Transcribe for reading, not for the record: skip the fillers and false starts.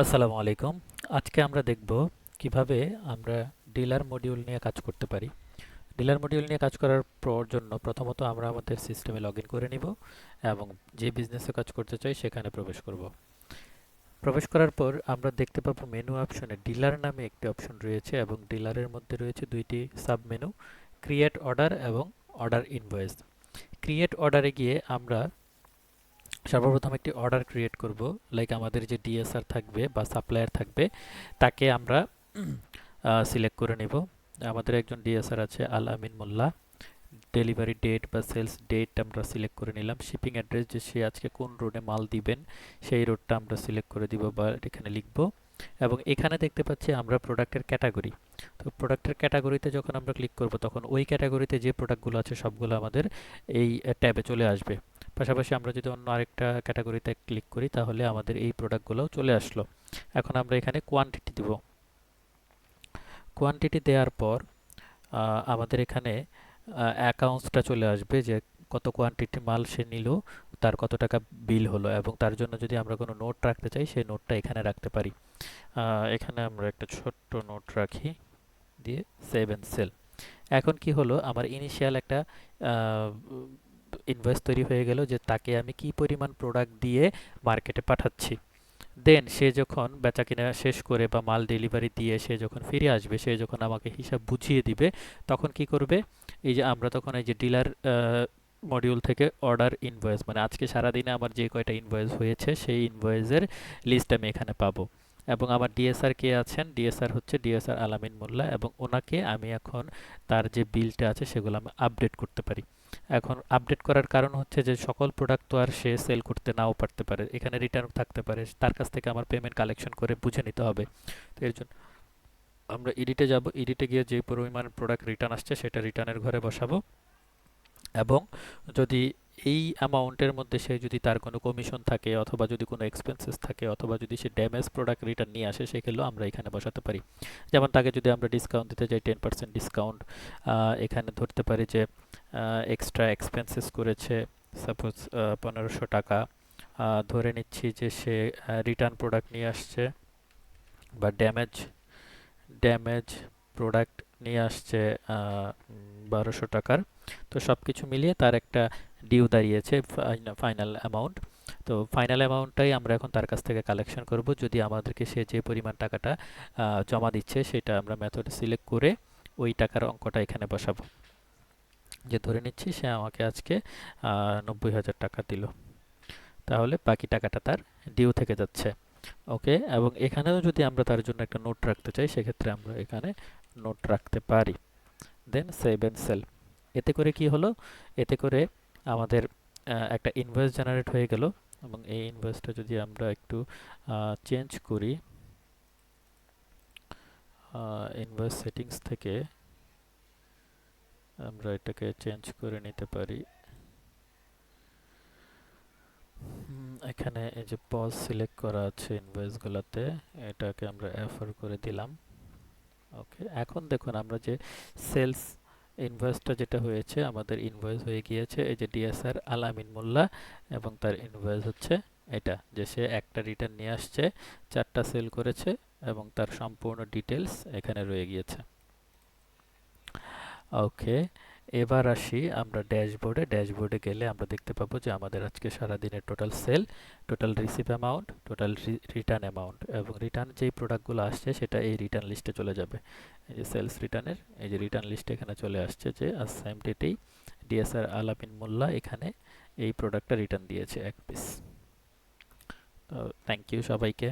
আসসালামু আলাইকুম। আজকে আমরা দেখব কিভাবে আমরা ডিলার মডিউল নিয়ে কাজ করতে পারি। ডিলার মডিউল নিয়ে কাজ করার জন্য প্রথমত আমরা আমাদের সিস্টেমে লগ ইন করে নিব এবং যে বিজনেসে কাজ করতে চাই সেখানে প্রবেশ করব। প্রবেশ করার পর আমরা দেখতে পাবো মেনু অপশনে ডিলার নামে একটি অপশন রয়েছে এবং ডিলারের মধ্যে রয়েছে দুইটি সাব মেনু, ক্রিয়েট অর্ডার এবং অর্ডার ইনভয়েস। ক্রিয়েট অর্ডারে গিয়ে আমরা সর্বপ্রথম একটি অর্ডার ক্রিয়েট করব। লাইক আমাদের যে ডিএসআর থাকবে বা সাপ্লায়ার থাকবে তাকে আমরা সিলেক্ট করে নেব। আমাদের একজন ডিএসআর আছে আল আমিন মোল্লা। ডেলিভারি ডেট বা সেলস ডেট আমরা সিলেক্ট করে নিলাম। শিপিং অ্যাড্রেস, যে সে আজকে কোন রোডে মাল দিবেন সেই রোডটা আমরা সিলেক্ট করে দিব বা এখানে লিখব। এবং এখানে দেখতে পাচ্ছি আমরা প্রোডাক্টের ক্যাটাগরি। তো প্রোডাক্টের ক্যাটাগরিতে যখন আমরা ক্লিক করব তখন ওই ক্যাটাগরিতে যে প্রোডাক্টগুলো আছে সবগুলো আমাদের এই ট্যাবে চলে আসবে। পাশাপাশি আমরা যদি অন্য আরেকটা ক্যাটাগরিতে ক্লিক করি তাহলে আমাদের এই প্রোডাক্টগুলোও চলে আসলো। এখন আমরা এখানে কোয়ান্টিটি দিব। কোয়ান্টিটি দেওয়ার পর আমাদের এখানে অ্যাকাউন্টসটা চলে আসবে যে কত কোয়ান্টিটি মাল সে নিল, তার কত টাকা বিল হলো, এবং তার জন্য যদি আমরা কোনো নোট রাখতে চাই সেই নোটটা এখানে রাখতে পারি। এখানে আমরা একটা ছোট্ট নোট রাখি, দিয়ে সেভ এন্ড সেল। এখন কি হলো, আমার ইনিশিয়াল একটা ইনভয়েস তৈরি হয়ে গেল যে তাকে আমি কি পরিমাণ প্রোডাক্ট দিয়ে মার্কেটে পাঠাচ্ছি। দেন সে যখন বেচাকেনা শেষ করে বা মাল ডেলিভারি দিয়ে সে যখন ফিরে আসবে, সে যখন আমাকে হিসাব বুঝিয়ে দিবে, তখন কি করবে, এই যে আমরা তখন এই যে ডিলার মডিউল থেকে অর্ডার ইনভয়েস, মানে আজকে সারাদিনে আমার যে কয়টা ইনভয়েস হয়েছে সেই ইনভয়েসের লিস্ট আমি এখানে পাবো। এবং আমার ডিএসআর কে আছেন, ডিএসআর হচ্ছে ডিএসআর আলামিন মোল্লা, এবং ওনাকে আমি এখন তার যে বিলটা আছে সেগুলো আমি আপডেট করতে পারি। এখন আপডেট করার কারণ হচ্ছে যে সকল প্রোডাক্ট তো আর সে সেল করতে নাও পারতে পারে, এখানে রিটার্ন থাকতে পারে, তার কাছ থেকে আমার পেমেন্ট কালেকশন করে বুঝে নিতে হবে। তো এর জন্য আমরা এডিটে যাব, এডিটে গিয়ে যে পরিমাণ প্রোডাক্ট রিটার্ন আসছে সেটা রিটার্নের ঘরে বসাবো। এবং যদি এই অ্যামাউন্টের মধ্যে সে যদি তার কোনো কমিশন থাকে অথবা যদি কোনো এক্সপেন্সেস থাকে অথবা যদি সে ড্যামেজ প্রোডাক্ট রিটার্ন নিয়ে আসে সেগুলো আমরা এখানে বসাতে পারি। যেমন তাকে যদি আমরা ডিসকাউন্ট দিতে চাই 10% ডিসকাউন্ট, এখানে ধরতে পারি যে এক্সট্রা এক্সপেন্সেস করেছে সাপোজ 1500 টাকা। ধরে নিচ্ছি যে সে রিটার্ন প্রোডাক্ট নিয়ে আসছে বা ড্যামেজ ড্যামেজ প্রোডাক্ট নিয়ে আসছে 1200 টাকার। তো সব কিছু মিলিয়ে তার একটা ডিউ দাঁড়িয়েছে ফাইনাল অ্যামাউন্ট। তো ফাইনাল অ্যামাউন্টটাই আমরা এখন তার কাছ থেকে কালেকশন করব। যদি আমাদেরকে সে যে পরিমাণ টাকাটা জমা দিচ্ছে সেটা আমরা মেথড সিলেক্ট করে ওই টাকার অঙ্কটা এখানে বসাবো। যে ধরে নিচ্ছি সে আমাকে আজকে 90,000 টাকা দিল, তাহলে বাকি টাকাটা তার ডিউ থেকে যাচ্ছে। ওকে, এবং এখানেও যদি আমরা তার জন্য একটা নোট রাখতে চাই সেক্ষেত্রে আমরা এখানে নোট রাখতে পারি। দেন সেভ এন্ড সেল। এতে করে কি হলো, এতে করে আমাদের একটা ইনভয়েস জেনারেট হয়ে গেল। এবং এই ইনভয়েসটা যদি আমরা একটু চেঞ্জ করি, ইনভয়েস সেটিংস থেকে আমরা এটাকে চেঞ্জ করে নিতে পারি। এখানে এই যে পজ সিলেক্ট করা আছে ইনভয়েসগুলোতে, এটাকে আমরা এফআর করে দিলাম। ওকে, এখন দেখুন আমরা যে সেলস ইনভয়েসটা যেটা হয়েছে, আমাদের ইনভয়েস হয়ে গিয়েছে এই যে ডিএসআর আলামিন মোল্লা, এবং তার ইনভয়েস হচ্ছে এটা যে সে একটা রিটার্ন নিয়ে আসছে, 4টা সেল করেছে, এবং তার সম্পূর্ণ ডিটেলস এখানে রয়ে গিয়েছে। ওকে, এবার আসি আমরা ড্যাশবোর্ডে। ড্যাশবোর্ডে গেলে আমরা দেখতে পাবো যে আমাদের আজকে সারাদিনের total sell, total receive amount, total return amount, এবং রিটার্ন যেই প্রোডাক্টগুলো আসছে সেটা এই রিটার্ন লিস্টে চলে যাবে। এই যে সেলস রিটার্নের এই যে রিটার্ন লিস্ট এখানে চলে আসছে যে আজ সেম ডেটেই ডিএসআর আলামিন মোল্লা এখানে এই প্রোডাক্টটা রিটার্ন দিয়েছে 1 পিস। তো থ্যাংক ইউ সবাইকে।